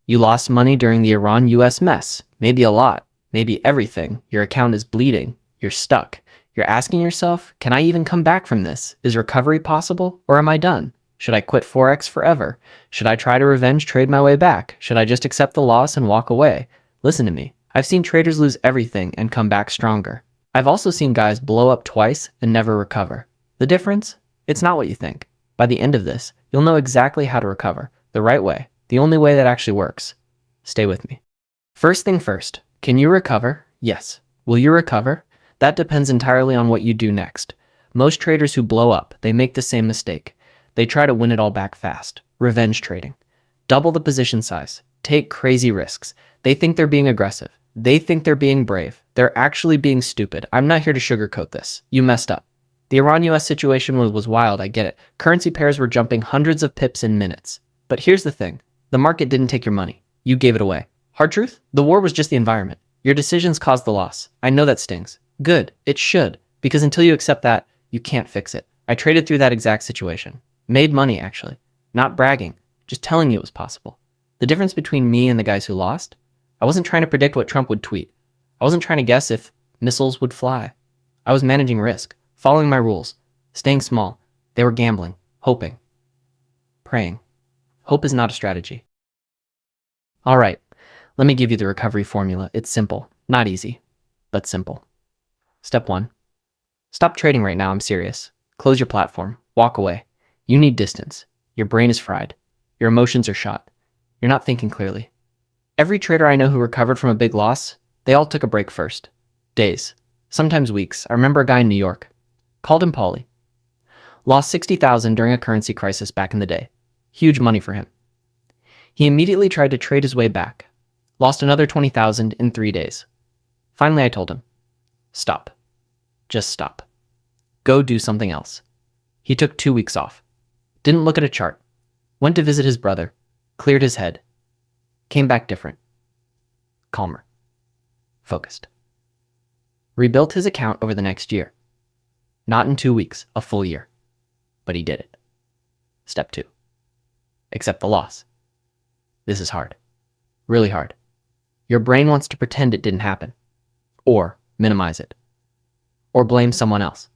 You lost money during the Iran-US mess. Maybe a lot, maybe everything. Your account is bleeding. You're stuck. You're asking yourself, can I even come back from this? Is recovery possible, or am I done? Should I quit Forex forever? Should I try to revenge trade my way back? Should I just accept the loss and walk away? Listen to me. I've seen traders lose everything and come back stronger. I've also seen guys blow up twice and never recover. The difference? It's not what you think. By the end of this, you'll know exactly how to recover, the right way, the only way that actually works. Stay with me. First thing first, can you recover? Yes. Will you recover? That depends entirely on what you do next. Most traders who blow up, they make the same mistake. They try to win it all back fast. Revenge trading. Double the position size. Take crazy risks. They think they're being aggressive. They think they're being brave. They're actually being stupid. I'm not here to sugarcoat this. You messed up. The Iran-US situation was wild, I get it. Currency pairs were jumping hundreds of pips in minutes. But here's the thing. The market didn't take your money. You gave it away. Hard truth? The war was just the environment. Your decisions caused the loss. I know that stings. Good. It should. Because until you accept that, you can't fix it. I traded through that exact situation. Made money, actually. Not bragging. Just telling you it was possible. The difference between me and the guys who lost? I wasn't trying to predict what Trump would tweet. I wasn't trying to guess if missiles would fly. I was managing risk, following my rules, staying small. They were gambling, hoping, praying. Hope is not a strategy. All right, let me give you the recovery formula. It's simple, not easy, but simple. Step 1. Stop trading right now, I'm serious. Close your platform, walk away. You need distance. Your brain is fried. Your emotions are shot. You're not thinking clearly. Every trader I know who recovered from a big loss, they all took a break first. Days, sometimes weeks. I remember a guy in New York. Called him Paulie. Lost $60,000 during a currency crisis back in the day. Huge money for him. He immediately tried to trade his way back. Lost another $20,000 in 3 days. Finally, I told him, stop. Just stop. Go do something else. He took 2 weeks off. Didn't look at a chart. Went to visit his brother. Cleared his head. Came back different. Calmer. Focused. Rebuilt his account over the next year. Not in 2 weeks, a full year. But he did it. Step 2. Accept the loss. This is hard. Really hard. Your brain wants to pretend it didn't happen. Or minimize it. Or blame someone else.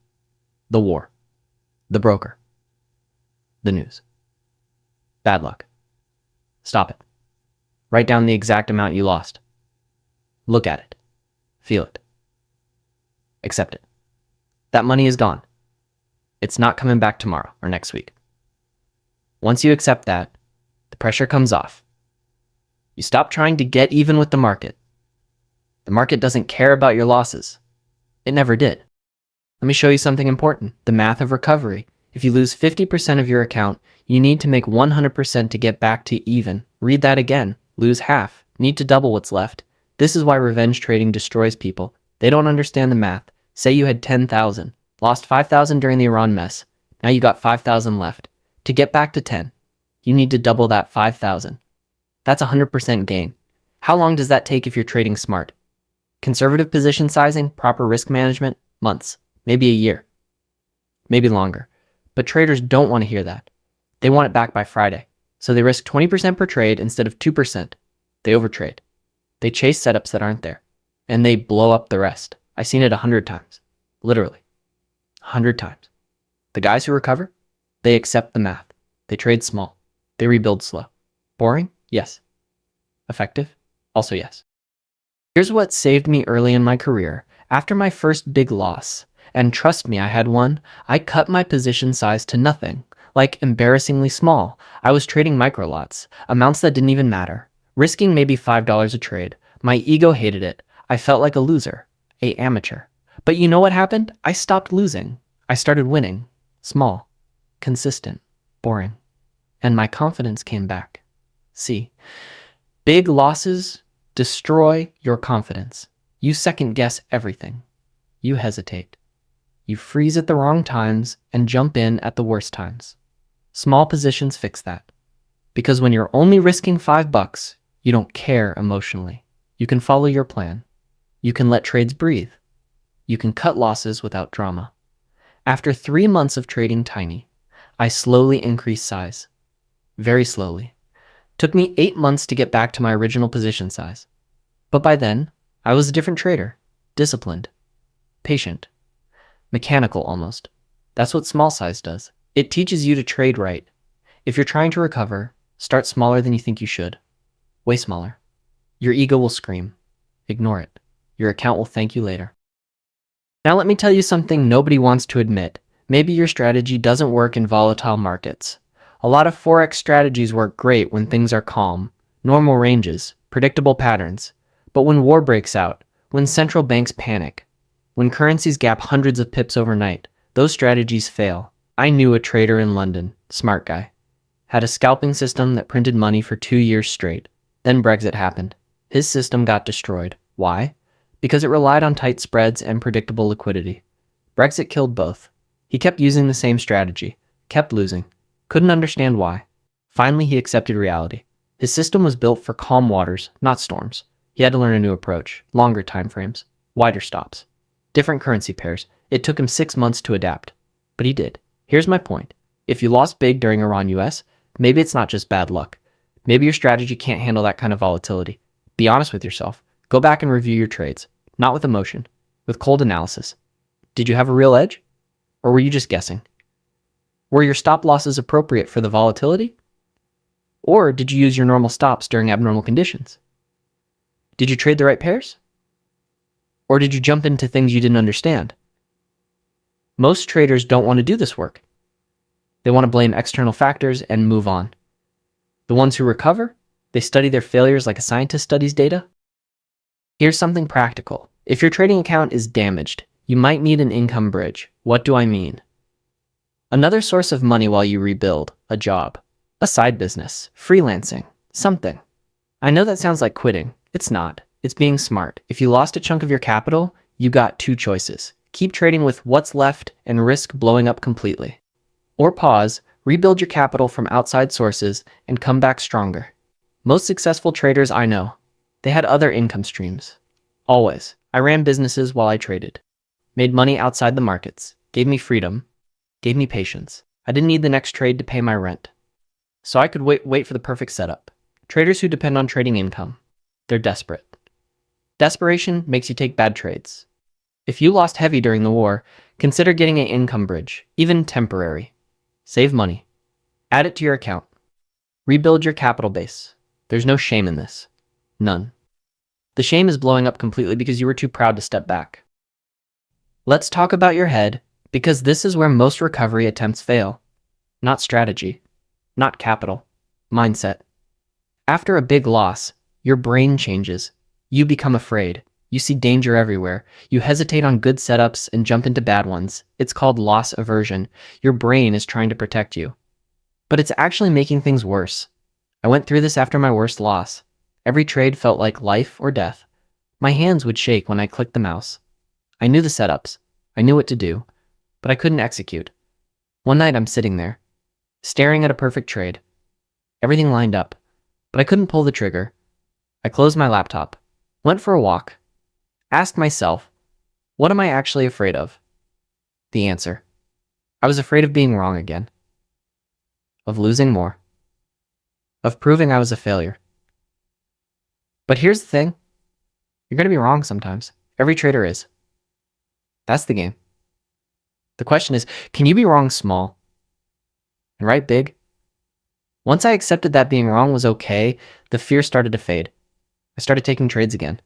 The war. The broker. The news. Bad luck. Stop it. Write down the exact amount you lost. Look at it. Feel it. Accept it. That money is gone. It's not coming back tomorrow or next week. Once you accept that, the pressure comes off. You stop trying to get even with the market. The market doesn't care about your losses. It never did. Let me show you something important, the math of recovery. If you lose 50% of your account, you need to make 100% to get back to even. Read that again. Lose half. Need to double what's left. This is why revenge trading destroys people. They don't understand the math. Say you had 10,000, lost 5,000 during the Iran mess. Now you got 5,000 left. To get back to 10, you need to double that 5,000. That's 100% gain. How long does that take if you're trading smart? Conservative position sizing, proper risk management, months, maybe a year, maybe longer. But traders don't want to hear that. They want it back by Friday. So they risk 20% per trade instead of 2%. They overtrade. They chase setups that aren't there. And they blow up the rest. I've seen it 100 times. Literally. 100 times. The guys who recover, they accept the math. They trade small. They rebuild slow. Boring? Yes. Effective? Also yes. Here's what saved me early in my career. After my first big loss, and trust me, I had one, I cut my position size to nothing. Like embarrassingly small. I was trading micro lots, amounts that didn't even matter. Risking maybe $5 a trade. My ego hated it. I felt like a loser, a amateur. But you know what happened? I stopped losing. I started winning. Small, consistent, boring. And my confidence came back. See, big losses destroy your confidence. You second guess everything. You hesitate. You freeze at the wrong times and jump in at the worst times. Small positions fix that. Because when you're only risking $5, you don't care emotionally. You can follow your plan. You can let trades breathe. You can cut losses without drama. After 3 months of trading tiny, I slowly increased size. Very slowly. Took me 8 months to get back to my original position size. But by then, I was a different trader. Disciplined. Patient. Mechanical almost. That's what small size does. It teaches you to trade right. If you're trying to recover, start smaller than you think you should. Way smaller. Your ego will scream. Ignore it. Your account will thank you later. Now let me tell you something nobody wants to admit. Maybe your strategy doesn't work in volatile markets. A lot of Forex strategies work great when things are calm, normal ranges, predictable patterns. But when war breaks out, when central banks panic, when currencies gap hundreds of pips overnight, those strategies fail. I knew a trader in London, smart guy. Had a scalping system that printed money for 2 years straight. Then Brexit happened. His system got destroyed. Why? Because it relied on tight spreads and predictable liquidity. Brexit killed both. He kept using the same strategy, kept losing. Couldn't understand why. Finally, he accepted reality. His system was built for calm waters, not storms. He had to learn a new approach, longer time frames, wider stops, different currency pairs. It took him 6 months to adapt, but he did. Here's my point. If you lost big during Iran-US, maybe it's not just bad luck. Maybe your strategy can't handle that kind of volatility. Be honest with yourself. Go back and review your trades, not with emotion, with cold analysis. Did you have a real edge? Or were you just guessing? Were your stop losses appropriate for the volatility? Or did you use your normal stops during abnormal conditions? Did you trade the right pairs? Or did you jump into things you didn't understand? Most traders don't want to do this work. They want to blame external factors and move on. The ones who recover, they study their failures like a scientist studies data. Here's something practical. If your trading account is damaged, you might need an income bridge. What do I mean? Another source of money while you rebuild, a job, a side business, freelancing, something. I know that sounds like quitting. It's not. It's being smart. If you lost a chunk of your capital, you got 2 choices. Keep trading with what's left and risk blowing up completely. Or pause, rebuild your capital from outside sources, and come back stronger. Most successful traders I know, they had other income streams. Always. I ran businesses while I traded. Made money outside the markets. Gave me freedom. Gave me patience. I didn't need the next trade to pay my rent. So I could wait for the perfect setup. Traders who depend on trading income, they're desperate. Desperation makes you take bad trades. If you lost heavy during the war, consider getting an income bridge, even temporary. Save money. Add it to your account. Rebuild your capital base. There's no shame in this. None. The shame is blowing up completely because you were too proud to step back. Let's talk about your head, because this is where most recovery attempts fail. Not strategy. Not capital. Mindset. After a big loss, your brain changes. You become afraid. You see danger everywhere. You hesitate on good setups and jump into bad ones. It's called loss aversion. Your brain is trying to protect you. But it's actually making things worse. I went through this after my worst loss. Every trade felt like life or death. My hands would shake when I clicked the mouse. I knew the setups. I knew what to do. But I couldn't execute. One night I'm sitting there, staring at a perfect trade. Everything lined up, but I couldn't pull the trigger. I closed my laptop, went for a walk, asked myself, what am I actually afraid of? The answer. I was afraid of being wrong again. Of losing more. Of proving I was a failure. But here's the thing. You're going to be wrong sometimes. Every trader is. That's the game. The question is, can you be wrong small and right big? Once I accepted that being wrong was okay, the fear started to fade. I started taking trades again.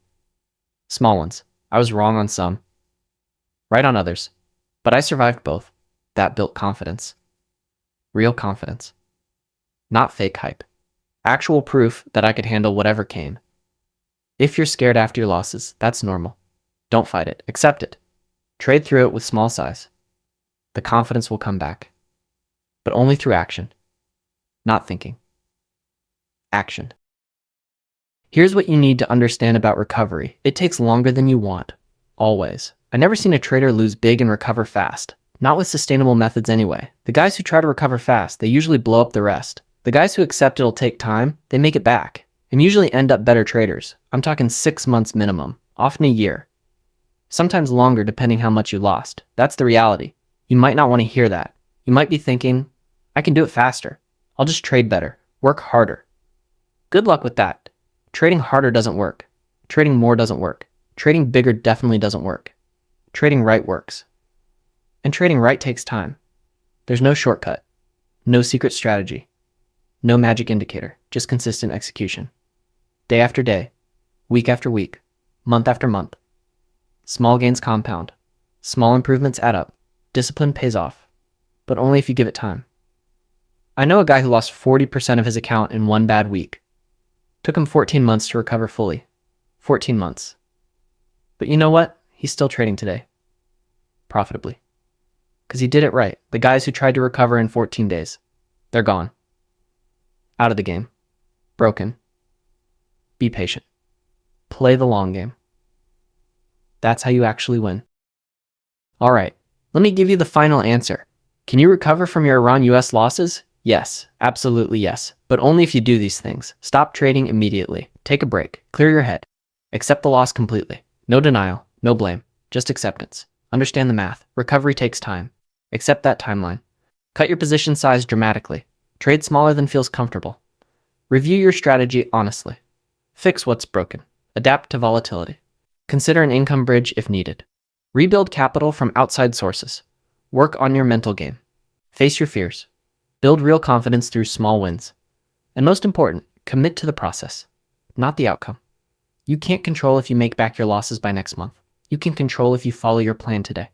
Small ones. I was wrong on some. Right on others. But I survived both. That built confidence. Real confidence. Not fake hype. Actual proof that I could handle whatever came. If you're scared after your losses, that's normal. Don't fight it. Accept it. Trade through it with small size. The confidence will come back. But only through action. Not thinking. Action. Here's what you need to understand about recovery. It takes longer than you want. Always. I've never seen a trader lose big and recover fast. Not with sustainable methods anyway. The guys who try to recover fast, they usually blow up the rest. The guys who accept it'll take time, they make it back. And usually end up better traders. I'm talking 6 months minimum. Often a year. Sometimes longer depending how much you lost. That's the reality. You might not want to hear that. You might be thinking, I can do it faster. I'll just trade better. Work harder. Good luck with that. Trading harder doesn't work. Trading more doesn't work. Trading bigger definitely doesn't work. Trading right works. And trading right takes time. There's no shortcut, no secret strategy, no magic indicator, just consistent execution. Day after day, week after week, month after month. Small gains compound. Small improvements add up. Discipline pays off, but only if you give it time. I know a guy who lost 40% of his account in one bad week. Took him 14 months to recover fully. 14 months. But you know what? He's still trading today. Profitably. Because he did it right. The guys who tried to recover in 14 days, they're gone. Out of the game. Broken. Be patient. Play the long game. That's how you actually win. All right, let me give you the final answer. Can you recover from your Iran-US losses? Yes, absolutely yes. But only if you do these things. Stop trading immediately. Take a break. Clear your head. Accept the loss completely. No denial, no blame, just acceptance. Understand the math. Recovery takes time. Accept that timeline. Cut your position size dramatically. Trade smaller than feels comfortable. Review your strategy honestly. Fix what's broken. Adapt to volatility. Consider an income bridge if needed. Rebuild capital from outside sources. Work on your mental game. Face your fears. Build real confidence through small wins. And most important, commit to the process, not the outcome. You can't control if you make back your losses by next month. You can control if you follow your plan today.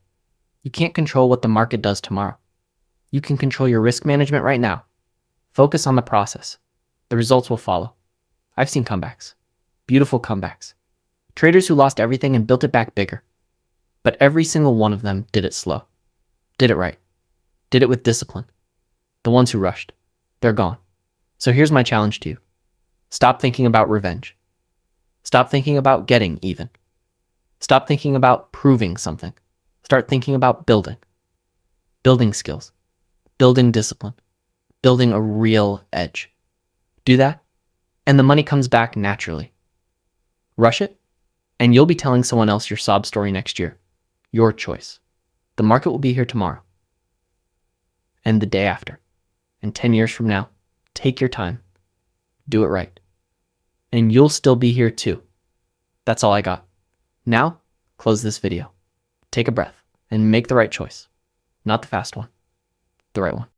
You can't control what the market does tomorrow. You can control your risk management right now. Focus on the process. The results will follow. I've seen comebacks. Beautiful comebacks. Traders who lost everything and built it back bigger. But every single one of them did it slow. Did it right. Did it with discipline. The ones who rushed, they're gone. So here's my challenge to you. Stop thinking about revenge. Stop thinking about getting even. Stop thinking about proving something. Start thinking about building. Building skills. Building discipline. Building a real edge. Do that, and the money comes back naturally. Rush it, and you'll be telling someone else your sob story next year. Your choice. The market will be here tomorrow. And the day after. And 10 years from now, take your time. Do it right. And you'll still be here too. That's all I got. Now, close this video. Take a breath and make the right choice. Not the fast one, the right one.